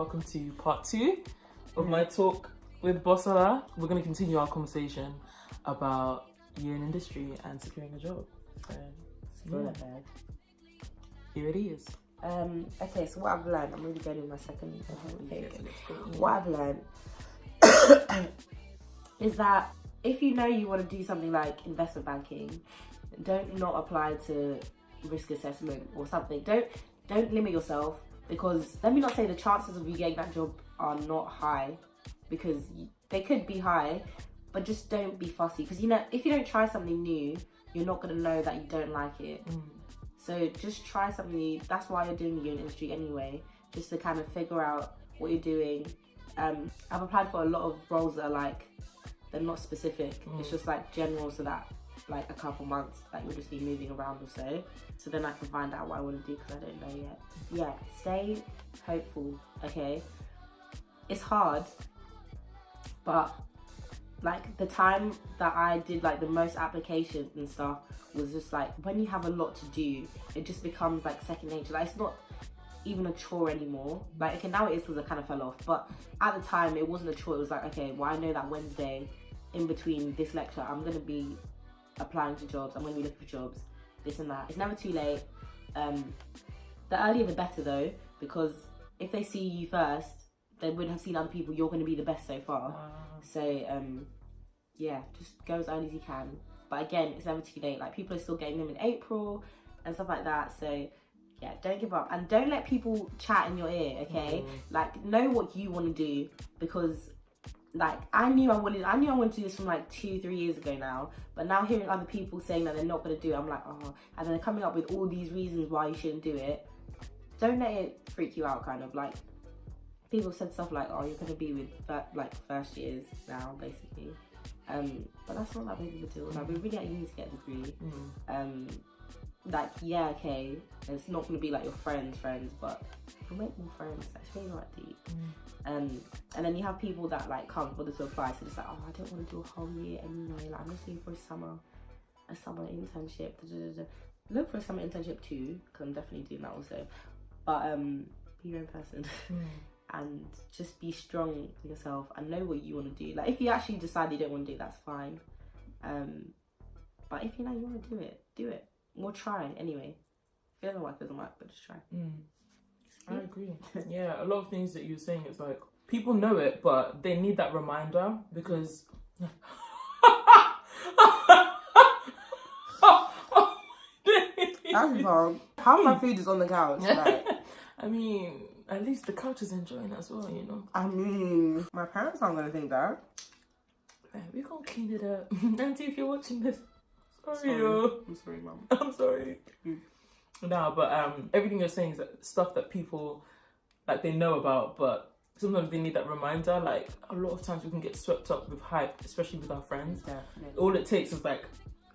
welcome to part 2 of my talk with Bosola. We're going to continue our conversation about year in industry and securing a job. So, here it is. Okay, so what I've learned, I'm really going in my second pick. What I've learned is that if you know you want to do something like investment banking, don't not apply to risk assessment or something. Don't limit yourself, because let me not say the chances of you getting that job are not high, because they could be high, but just don't be fussy, because you know, if you don't try something new, you're not going to know that you don't like it. So just try something new. That's why you're doing the year in industry anyway, just to kind of figure out what you're doing. I've applied for a lot of roles that are like, they're not specific. It's just like general, so that like a couple months like we'll just be moving around or so then I can find out what I want to do, because I don't know yet. Yeah, stay hopeful, okay? It's hard, but like the time that I did like the most applications and stuff was just like, when you have a lot to do, it just becomes like second nature. Like, it's not even a chore anymore. Like, okay, now it is, because I kind of fell off, but at the time it wasn't a chore. It was like, okay, well, I know that Wednesday in between this lecture I'm going to be applying to jobs, I'm going to be looking for jobs, this and that. It's never too late. The earlier the better though, because if they see you first, they would have seen other people, you're going to be the best so far. So yeah, just go as early as you can. But again, it's never too late. Like, people are still getting them in April and stuff like that. So yeah, don't give up, and don't let people chat in your ear, okay? Like, know what you want to do, because like I knew I wanted to do this from like 2-3 years ago now, but now hearing other people saying that they're not going to do it, I'm like, oh, and then they're coming up with all these reasons why you shouldn't do it. Don't let it freak you out, kind of. Like, people said stuff like, oh, you're going to be with like first years now, basically. But that's not that big of a deal. Like, we're really at uni to get a degree. Like, yeah, okay, it's not going to be like your friends, but you'll make more friends. That's really not deep. And then you have people that like can't bother to apply, so it's like, oh, I don't want to do a whole year anyway. Like, I'm just looking for a summer internship. Look for a summer internship too, because I'm definitely doing that also. But be your own person. And just be strong for yourself and know what you want to do. Like, if you actually decide you don't want to do it, that's fine. But if you know you want to do it. We'll try anyway. If it doesn't work, but just try. I agree. Yeah, a lot of things that you're saying, it's like, people know it, but they need that reminder, because That's wrong. Half my food is on the couch. Like, I mean, at least the couch is enjoying as well, you know. I mean, my parents aren't gonna think that. Yeah, we're gonna clean it up. Auntie, if you're watching this, sorry, yo. I'm sorry, mum. I'm sorry. No, but everything you're saying is stuff that people, like, they know about, but sometimes they need that reminder. Like, a lot of times we can get swept up with hype, especially with our friends. Definitely. All it takes is like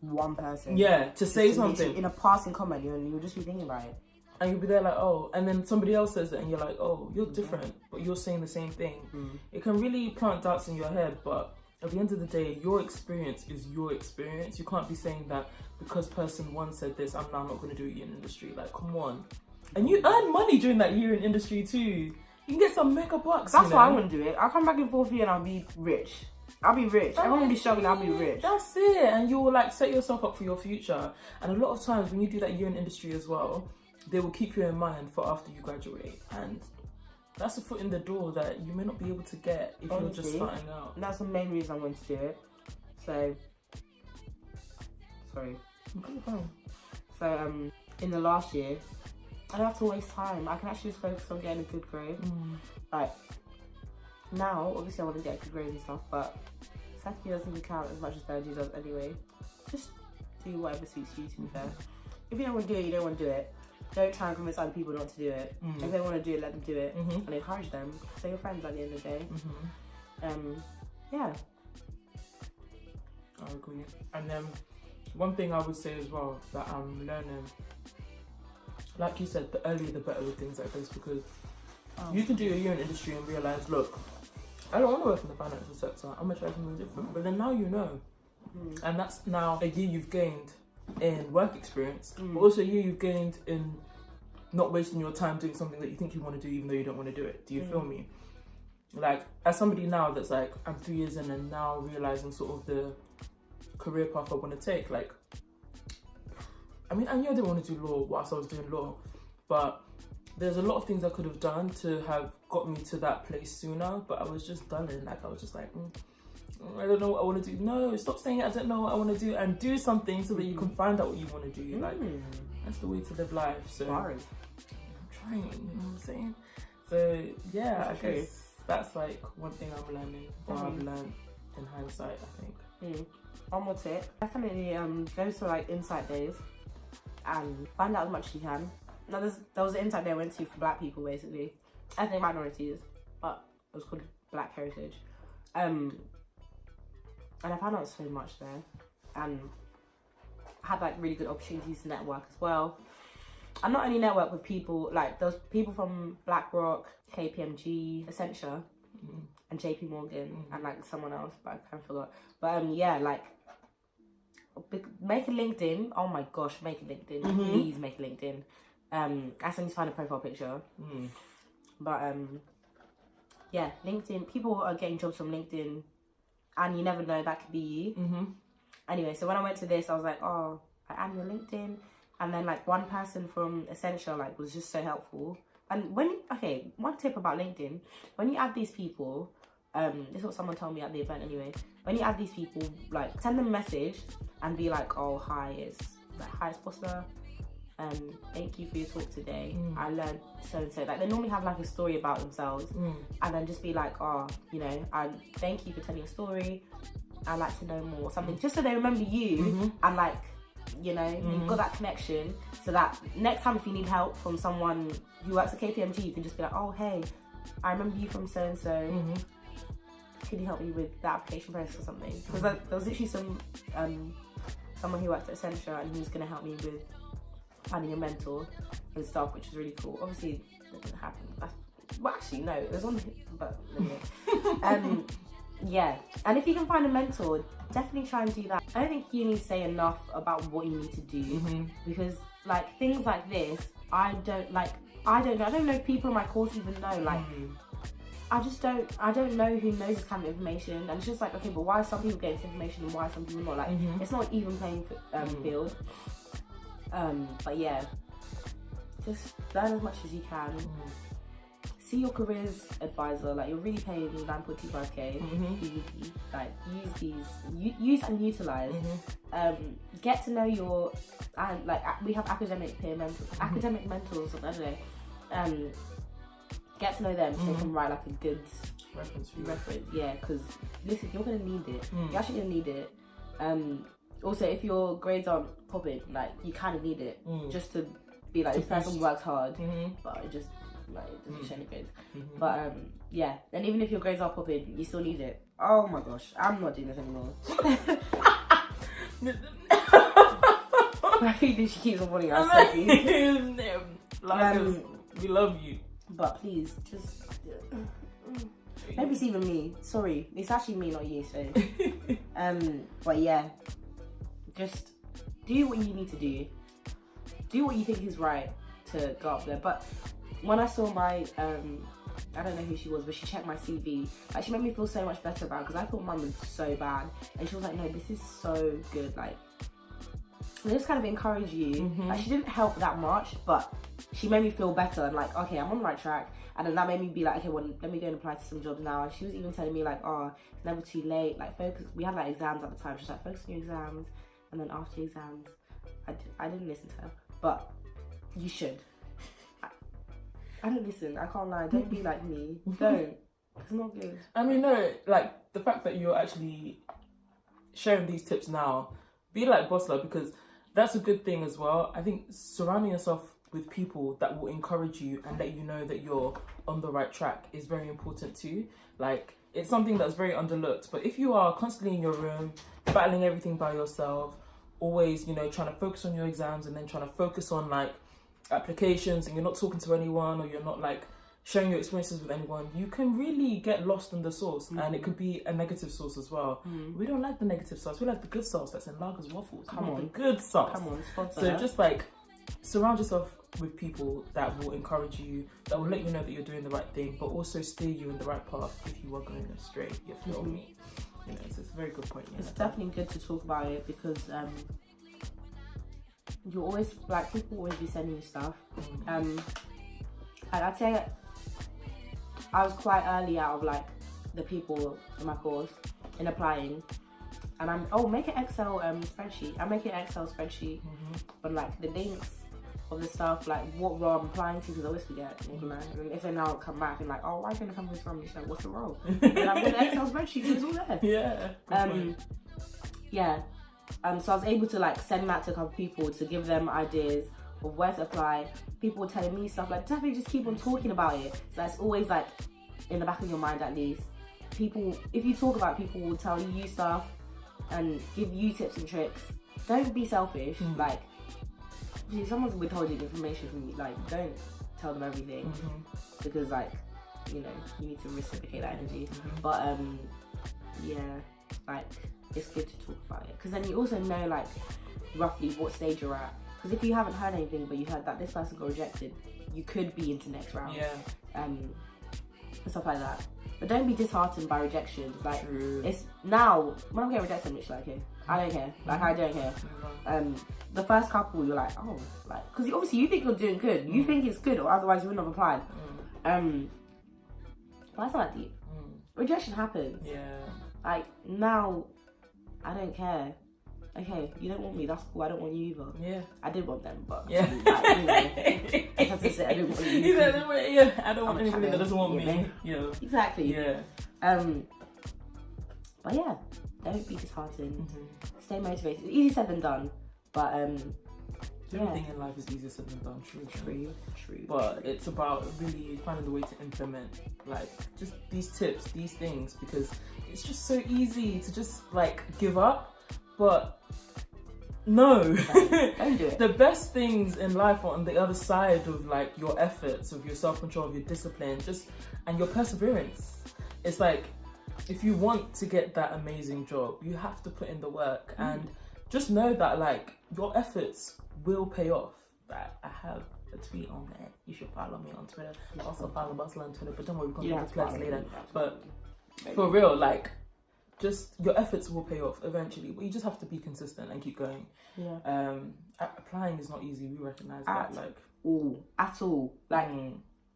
one person. Yeah, to say something. In a passing comment, you'll just be thinking about it. And you'll be there like, oh, and then somebody else says it and you're like, oh, you're different, but you're saying the same thing. It can really plant doubts in your head, but at the end of the day, your experience is your experience. You can't be saying that because person one said this, I'm now not going to do it in industry. Like, come on. And you earn money during that year in industry too. You can get some mega bucks. That's why I want to do it. I'll come back in 4th year and I'll be rich. Everyone will be struggling, I'll be rich. That's it. And you will like set yourself up for your future. And a lot of times when you do that year in industry as well, they will keep you in mind for after you graduate. And that's a foot in the door that you may not be able to get if you're just starting out. And that's the main reason I want to do it. So, sorry. So, in the last year, I don't have to waste time. I can actually just focus on getting a good grade. Like, now, obviously I want to get a good grade and stuff, but second year doesn't count as much as third year does anyway. Just do whatever suits you, to be fair. If you don't want to do it, you don't want to do it. Don't try and convince other people not to do it. If they want to do it, let them do it. And encourage them. They're your friends at the end of the day. Yeah. I agree. And then one thing I would say as well that I'm learning, like you said, the earlier the better with things like this, because you can do a year in industry and realise, look, I don't want to work in the financial sector, I'm going to try something different. But then now you know. And that's now a year you've gained in work experience, but also a year you've gained in not wasting your time doing something that you think you want to do even though you don't want to do it. Do you feel me? Like, as somebody now that's like, I'm 3 years in and now realising sort of the career path I want to take, like, I mean, I knew I didn't want to do law whilst I was doing law, but there's a lot of things I could have done to have got me to that place sooner, but I was just dulling. Like, I was just like, I don't know what I want to do. No, stop saying I don't know what I want to do, and do something so that you can find out what you want to do. Like, that's the way to live life. So I'm trying, you know what I'm saying? So yeah, I guess that's like one thing I'm learning, or I've learned in hindsight, I think. One more tip, definitely go to like insight days and find out as much as you can. Now there was an insight day I went to for black people, basically, ethnic minorities, but it was called Black Heritage. And I found out so much there, and had like really good opportunities to network as well. And not only network with people, like there was people from BlackRock, KPMG, Accenture, and JP Morgan, and like someone else, but I kind of forgot. But yeah, like make a LinkedIn. Oh my gosh, make a LinkedIn. Please make a LinkedIn. I still need to find a profile picture. But yeah, LinkedIn. People are getting jobs from LinkedIn, and you never know, that could be you. Anyway, so when I went to this, I was like, oh, I am your LinkedIn. And then like one person from Accenture like was just so helpful. And one tip about LinkedIn, when you add these people, this is what someone told me at the event anyway. When you add these people, like send them a message and be like, oh, hi, it's Bosola. Thank you for your talk today. I learned so and so. Like they normally have like a story about themselves, and then just be like, oh, you know, I thank you for telling your story. I'd like to know more, something, just so they remember you, and like, you know, you've got that connection, so that next time if you need help from someone who works at KPMG, you can just be like, oh, hey, I remember you from so and so. Can you help me with the application process or something? Because there was literally someone who worked at Accenture, and he was going to help me with finding a mentor and stuff, which was really cool. Obviously, it didn't happen. Well, actually, no, it was on. But anyway. Yeah, and if you can find a mentor, definitely try and do that. I don't think you need to say enough about what you need to do, because like things like this, I don't know if people in my course even know. Like, I don't know who knows this kind of information, and it's just like, okay, but why are some people getting this information and why are some people not? Like, it's not an even playing field. But yeah, just learn as much as you can. See your careers advisor, like you're really paying 9.25k. Like use and utilize. Get to know your, and like we have academic peer mentors, academic mentors. I don't know. Get to know them so they can write like a good reference. Yeah, because listen, you're gonna need it. You're actually gonna need it. Also, if your grades aren't popping, like you kind of need it just to be like, this person works hard, but it just like it doesn't show any grades. But yeah, and even if your grades are popping, you still need it. Oh my gosh, I'm not doing this anymore. I think she keeps on wanting us. We love you, but please just. Maybe it's even me. Sorry, it's actually me, not you. So, but yeah, just do what you need to do. Do what you think is right to go up there. But when I saw my, I don't know who she was, but she checked my CV. Like, she made me feel so much better about it, because I thought mine was so bad, and she was like, no, this is so good. Like, they just kind of encourage you. Like, she didn't help that much, but she made me feel better and like, okay, I'm on the right track. And then that made me be like, okay, well, let me go and apply to some jobs now. And she was even telling me like, oh, it's never too late. Like, focus. We had like exams at the time. She's like, focus on your exams, and then after your exams, I didn't listen to her, but you should. I don't listen. I can't lie. Don't be like me. Don't. It's not good. I mean, no, like the fact that you're actually sharing these tips now, be like Bosola, because that's a good thing as well. I think surrounding yourself with people that will encourage you and let you know that you're on the right track is very important too. Like, it's something that's very underlooked. But if you are constantly in your room, battling everything by yourself, always, you know, trying to focus on your exams and then trying to focus on like applications, and you're not talking to anyone, or you're not like sharing your experiences with anyone, you can really get lost in the source, and it could be a negative source as well. We don't like the negative sauce. We like the good sauce that's in Laagha'S Waffles. Come on, the good sauce. Come on, sponsor. So just like surround yourself with people that will encourage you, that will let you know that you're doing the right thing, but also steer you in the right path if you are going astray. You feel me? You know, so it's a very good point. It's definitely good to talk about it because you always, like, people always be sending you stuff. And I'd say I was quite early out of like the people in my course in applying, and make an Excel spreadsheet. I make an Excel spreadsheet on like the links of the stuff, like what role I'm applying to, because I always forget. And if they now come back and like, oh, why can't I come from this? Like, what's the role? And I've got an Excel spreadsheet, so it's all there. So I was able to like send that to a couple people to give them ideas of where to apply. People were telling me stuff, like definitely just keep on talking about it. So that's always like in the back of your mind at least. People, if you talk about it, people will tell you stuff and give you tips and tricks. Don't be selfish. Like, if someone's withholding information from you, like, don't tell them everything because, like, you know, you need to reciprocate that energy. But yeah, like, it's good to talk about it because then you also know like roughly what stage you're at. Because if you haven't heard anything, but you heard that this person got rejected, you could be into next round. And stuff like that. But don't be disheartened by rejections. Like, it's now, when I'm getting rejected, I'm just like, okay, I don't care. Like, I don't care. The first couple, you're like, oh, like, because obviously you think you're doing good. You think it's good, or otherwise you wouldn't have applied. But that's not that deep. Rejection happens. Like, now, I don't care. Okay, you don't want me, that's cool, I don't want you either. I did want them, but like, you know, I have to say I didn't want you. I don't want anybody that doesn't want me. Exactly. But yeah, don't be disheartened. Stay motivated. Easy said than done. But everything in life is easier said than done. True. But it's about really finding the way to implement like just these tips, these things, because it's just so easy to just like give up. But no, don't do it. The best things in life are on the other side of like your efforts, of your self-control, of your discipline, and your perseverance. It's like, if you want to get that amazing job, you have to put in the work and just know that like your efforts will pay off. Like, I have a tweet on there. You should follow me on Twitter. Also follow Bosola on Twitter, but don't worry, we're gonna get this later. But for real, like, just your efforts will pay off eventually, but you just have to be consistent and keep going. Applying is not easy. We recognize that, like, at all. Like,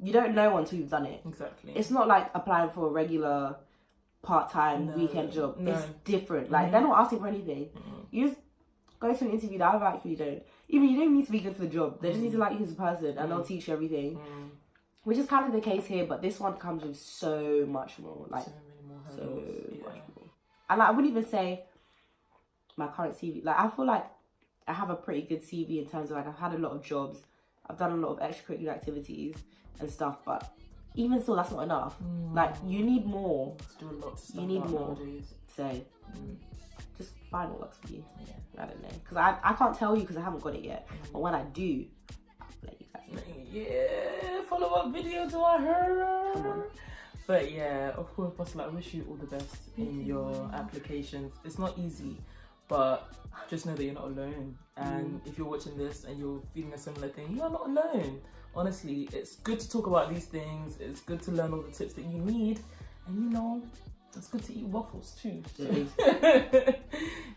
you don't know until you've done it. Exactly. It's not like applying for a regular part-time weekend job. It's different. Like, they're not asking for anything. You just go to an interview that I like, you don't. Even you don't need to be good for the job. They just need to like you as a person, and they'll teach you everything. Which is kind of the case here, but this one comes with so much more. Like, so much more. And like, I wouldn't even say my current CV. Like, I feel like I have a pretty good CV in terms of like I've had a lot of jobs, I've done a lot of extracurricular activities and stuff. But even still, that's not enough. Like, you need more. Do a lot to stand you need out more. Nowadays. So just find what works for you. I don't know, because I can't tell you because I haven't got it yet. But when I do, I'll let you guys know. Follow up video to our her. Come on. But yeah, of course, Bosola, I wish you all the best in your applications. It's not easy, but just know that you're not alone. And if you're watching this and you're feeling a similar thing, you are not alone. Honestly, it's good to talk about these things. It's good to learn all the tips that you need. And you know, it's good to eat waffles too.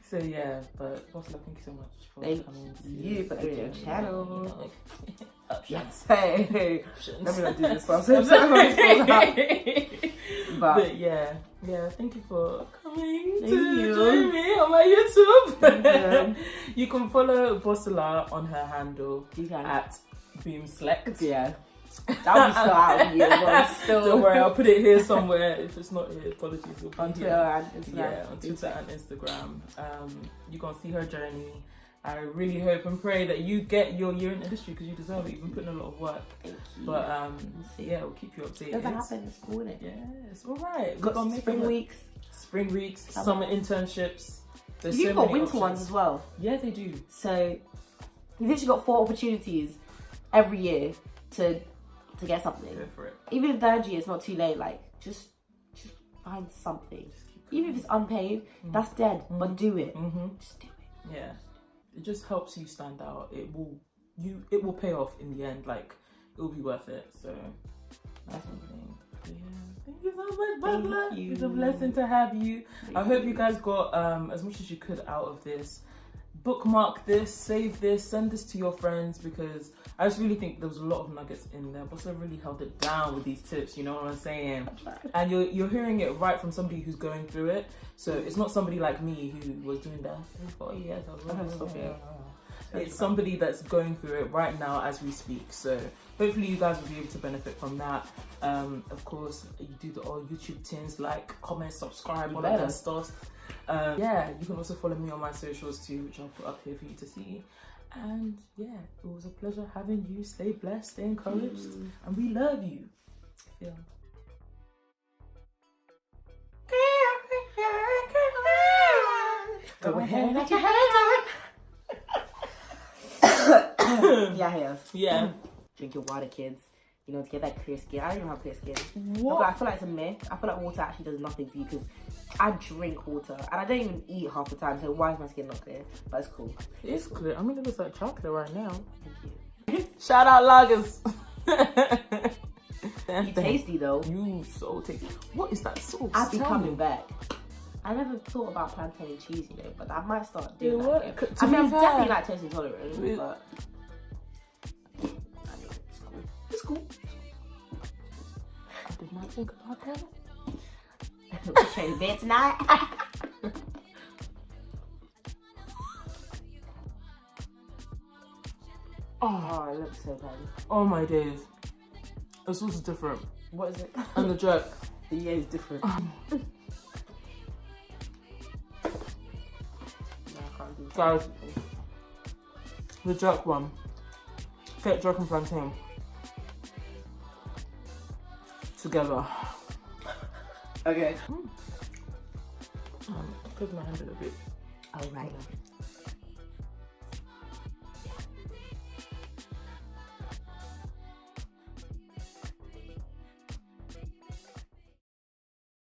So yeah, but Bosola, thank you so much for coming. Thank you for doing your channel. Options. Hey, let me not do this one. But yeah, thank you for coming to join me on my YouTube. You can follow Bosola on her handle at BoomSelect. That'll be still out of you, but still. Don't worry, I'll put it here somewhere. If it's not here, apologies. On Twitter and Instagram. Yeah, on Twitter and Instagram. You can see her journey. I really hope and pray that you get your year in industry because you deserve it. You've been putting a lot of work. Thank you. But yeah, we'll keep you updated. Doesn't happen in school, innit? Yeah, it's alright. Got some spring weeks, summer internships. You've got winter ones as well. Yeah, they do. So you've literally got 4 opportunities every year to get something. Go for it. Even in 3rd year, it's not too late. Like, just find something. Even if it's unpaid, that's dead. But do it. Just do it. Yeah. It just helps you stand out. It will it will pay off in the end. Like, it will be worth it. So that's something. Yeah. Thank you so much, Bosola. It's a blessing to have you. I hope you guys got as much as you could out of this. Bookmark this, save this, send this to your friends, because I just really think there was a lot of nuggets in there. Bosola really held it down with these tips, you know what I'm saying? And you're hearing it right from somebody who's going through it. So it's not somebody like me who was doing that for 4 years. It's somebody that's going through it right now as we speak. So hopefully you guys will be able to benefit from that. Of course, you do the all YouTube things, like, comment, subscribe, all of that stuff. Yeah, you can also follow me on my socials too, which I'll put up here for you to see. And yeah, it was a pleasure having you. Stay blessed, stay encouraged, and we love you. Yeah. Go ahead. Yeah. Drink your water, kids. You know, to get that clear skin. I don't even have clear skin. What? I feel like it's a myth. I feel like water actually does nothing for you, because I drink water and I don't even eat half the time. So why is my skin not clear? But it's cool. It's clear. I mean, it looks like chocolate right now. Thank you. Shout out Laagha'S. You tasty though. You so tasty. What is that sauce? I'll be coming back. I never thought about plantain cheese, you know, but I might start doing that again. I mean, I'm definitely lactose intolerant, but it's cool. I did not think about that. We're trying bed tonight. Oh, it looks so bad. Oh my days. The sauce is different. What is it? And the jerk. Yeah, it's different. Guys, the jerk one. Get jerk and plantain together. Okay. Close my hand a little bit. All right.